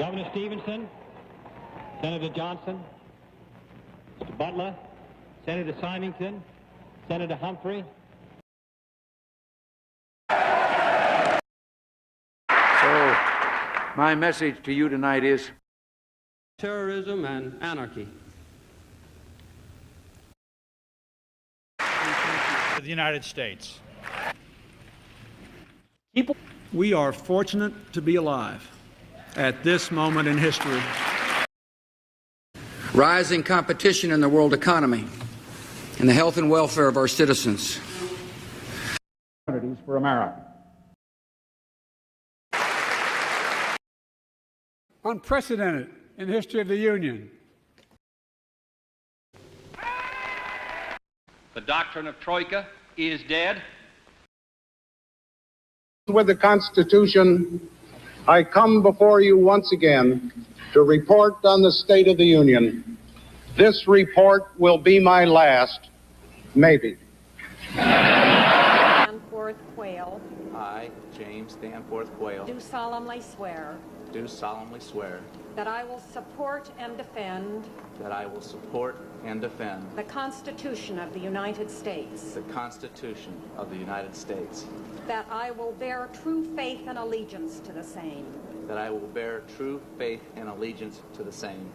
Governor Stevenson, Senator Johnson, Mr. Butler, Senator Symington, Senator Humphrey. So, my message to you tonight is terrorism and anarchy. The United States. We are fortunate to be alive at this moment in history. Rising competition in the world economy and the health and welfare of our citizens. for America. Unprecedented in the history of the Union. The doctrine of Troika is dead. With the Constitution, I come before you once again to report on the State of the Union. This report will be my last, maybe. Danforth Quayle. I, James Danforth Quayle. Do solemnly swear. Do solemnly swear. That I will support and defend. That I will support and defend. The Constitution of the United States. The Constitution of the United States. That I will bear true faith and allegiance to the same. That I will bear true faith and allegiance to the same.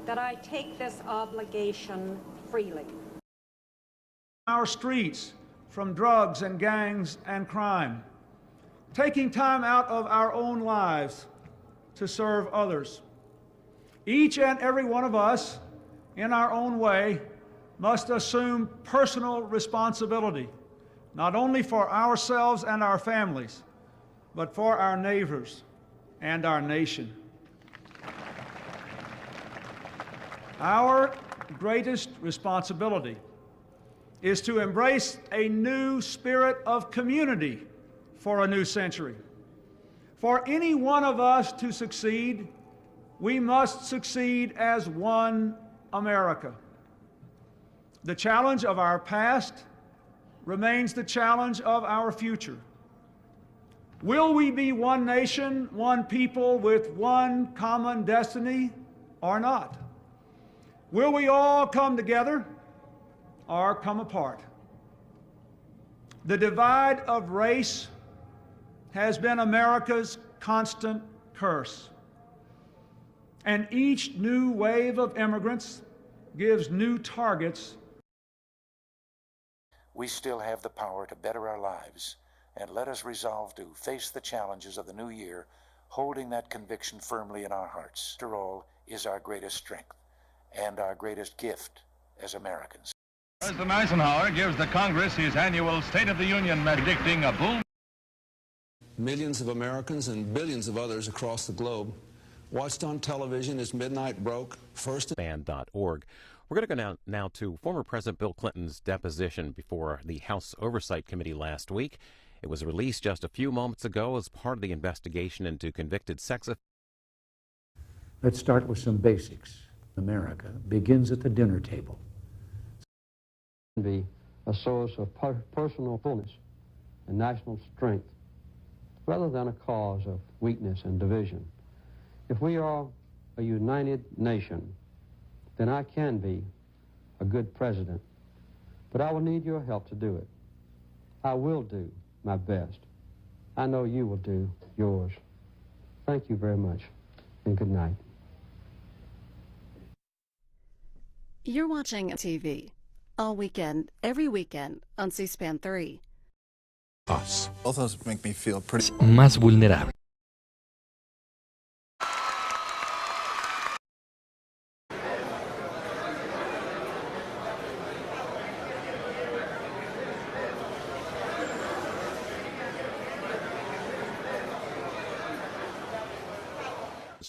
That I take this obligation freely. Our streets from drugs and gangs and crime. Taking time out of our own lives to serve others. Each and every one of us, in our own way, must assume personal responsibility, not only for ourselves and our families, but for our neighbors and our nation. Our greatest responsibility is to embrace a new spirit of community for a new century. For any one of us to succeed, we must succeed as one America. The challenge of our past remains the challenge of our future. Will we be one nation, one people with one common destiny or not? Will we all come together or come apart? The divide of race has been America's constant curse. And each new wave of immigrants gives new targets. We still have the power to better our lives, and let us resolve to face the challenges of the new year, holding that conviction firmly in our hearts. After all, is our greatest strength and our greatest gift as Americans. President Eisenhower gives the Congress his annual State of the Union predicting a boom. Millions of Americans and billions of others across the globe watched on television as midnight broke first. Band.org. We're going to go now to former President Bill Clinton's deposition before the House Oversight Committee last week. It was released just a few moments ago as part of the investigation into convicted sex offenders. Let's start with some basics. America begins at the dinner table. Be a source of personal fullness and national strength, rather than a cause of weakness and division. If we are a united nation, then I can be a good president, but I will need your help to do it. I will do my best. I know you will do yours. Thank you very much, and good night. You're watching TV all weekend, every weekend on C-SPAN 3. Us. Both of those make me feel pretty más vulnerable.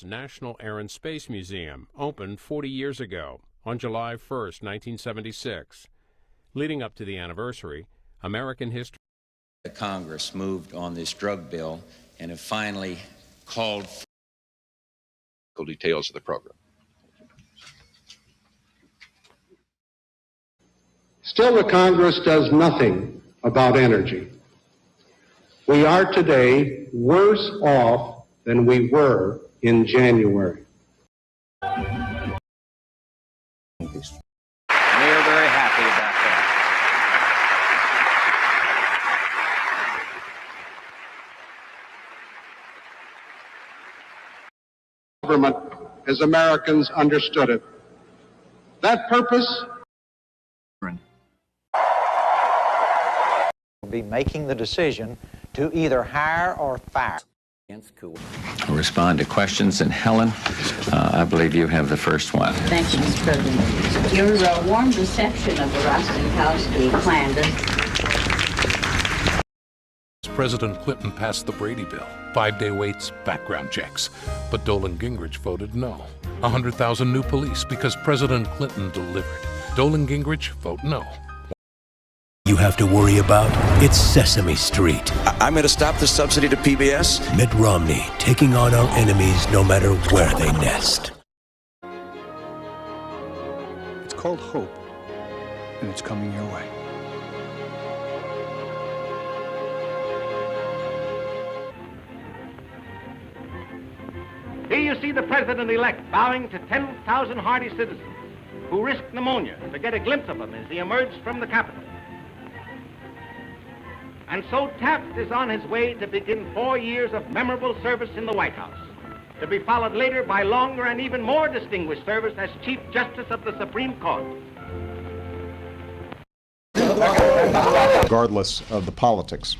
National Air and Space Museum opened 40 years ago on July 1st, 1976. Leading up to the anniversary, American history. The Congress moved on this drug bill and have finally called for details of the program. Still, the Congress does nothing about energy. We are today worse off than we were in January. We are very happy about that. Government as Americans understood it. That purpose will be making the decision to either hire or fire. We'll respond to questions. And Helen, I believe you have the first one. Thank you, Mr. President. Your warm reception of the Rostenkowski clan. President Clinton passed the Brady Bill, 5-day waits, background checks. But Dolan Gingrich voted no. 100,000 new police because President Clinton delivered. Dolan Gingrich, vote no. You have to worry about? It's Sesame Street. I'm going to stop the subsidy to PBS. Mitt Romney taking on our enemies no matter where they nest. It's called hope, and it's coming your way. Here you see the president-elect bowing to 10,000 hardy citizens who risked pneumonia to get a glimpse of him as he emerged from the Capitol. And so Taft is on his way to begin 4 years of memorable service in the White House, to be followed later by longer and even more distinguished service as Chief Justice of the Supreme Court. Regardless of the politics.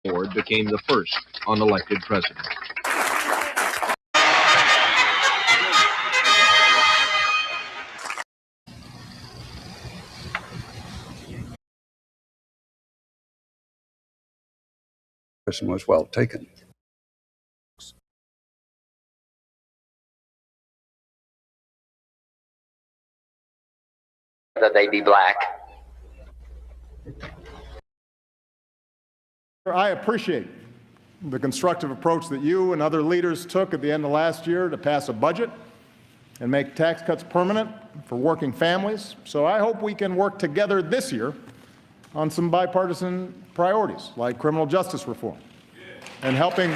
Ford became the first unelected president. Person was well taken. That they be black. I appreciate the constructive approach that you and other leaders took at the end of last year to pass a budget and make tax cuts permanent for working families. So I hope we can work together this year on some bipartisan priorities like criminal justice reform and helping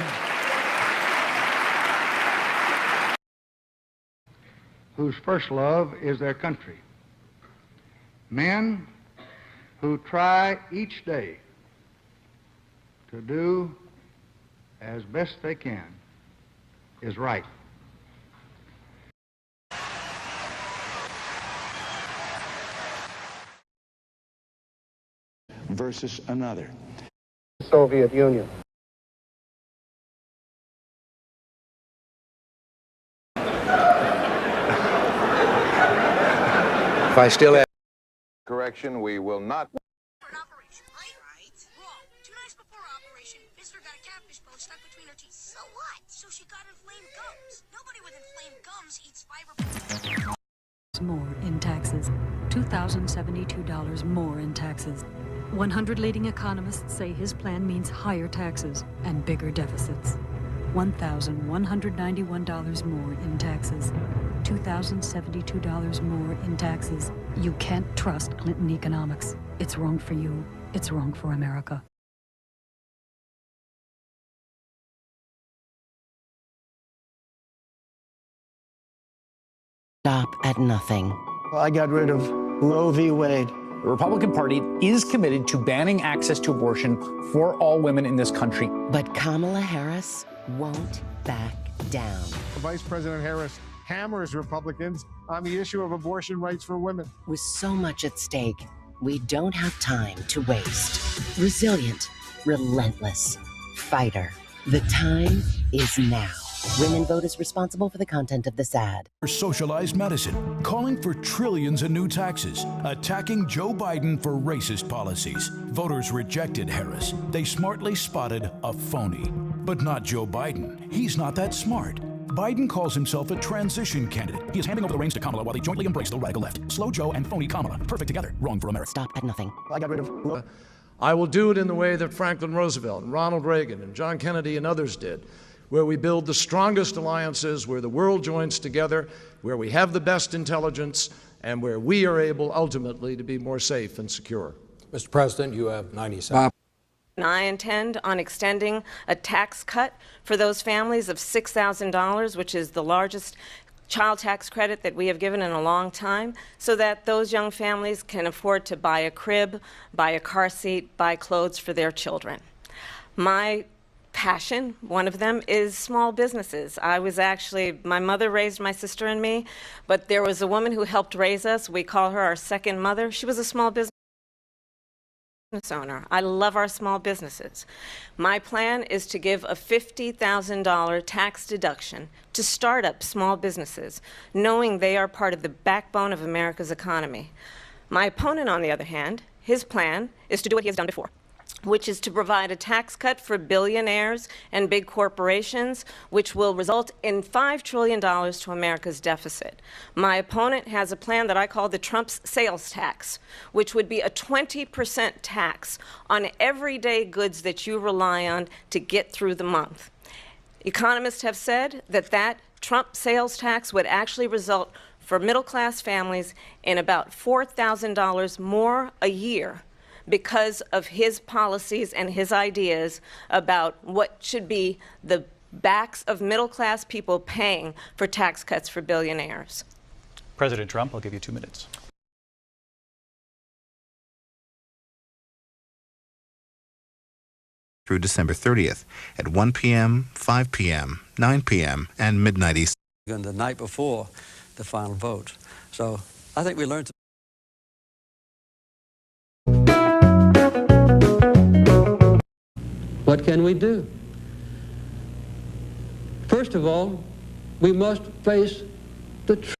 whose first love is their country. Men who try each day to do as best they can is right. Versus another. Soviet Union. If I still have correction, we will not. More in taxes. $2,072 more in taxes. 100 leading economists say his plan means higher taxes and bigger deficits. $1,191 more in taxes. $2,072 more in taxes. You can't trust Clinton economics. It's wrong for you. It's wrong for America. Stop at nothing. I got rid of Roe v. Wade. The Republican Party is committed to banning access to abortion for all women in this country. But Kamala Harris won't back down. Vice President Harris hammers Republicans on the issue of abortion rights for women. With so much at stake, we don't have time to waste. Resilient, relentless, fighter. The time is now. Women Vote is responsible for the content of this ad. For socialized medicine, calling for trillions in new taxes, attacking Joe Biden for racist policies. Voters rejected Harris. They smartly spotted a phony. But not Joe Biden. He's not that smart. Biden calls himself a transition candidate. He is handing over the reins to Kamala while they jointly embrace the radical left. Slow Joe and phony Kamala. Perfect together. Wrong for America. Stop at nothing. I got rid of I will do it in the way that Franklin Roosevelt and Ronald Reagan and John Kennedy and others did, where we build the strongest alliances, where the world joins together, where we have the best intelligence, and where we are able ultimately to be more safe and secure. Mr. President, you have 90 seconds. I intend on extending a tax cut for those families of $6,000, which is the largest child tax credit that we have given in a long time, so that those young families can afford to buy a crib, buy a car seat, buy clothes for their children. My passion, one of them, is small businesses. My mother raised my sister and me, but there was a woman who helped raise us. We call her our second mother. She was a small business owner. I love our small businesses. My plan is to give a $50,000 tax deduction to start-up small businesses, knowing they are part of the backbone of America's economy. My opponent, on the other hand, his plan is to do what he has done before, which is to provide a tax cut for billionaires and big corporations, which will result in $5 trillion to America's deficit. My opponent has a plan that I call the Trump's sales tax, which would be a 20% tax on everyday goods that you rely on to get through the month. Economists have said that that Trump sales tax would actually result for middle-class families in about $4,000 more a year, because of his policies and his ideas about what should be the backs of middle-class people paying for tax cuts for billionaires. President Trump, I'll give you 2 minutes. Through December 30th at 1 p.m., 5 p.m., 9 p.m., and midnight Eastern. And the night before the final vote. So I think we learned. What can we do? First of all, we must face the truth.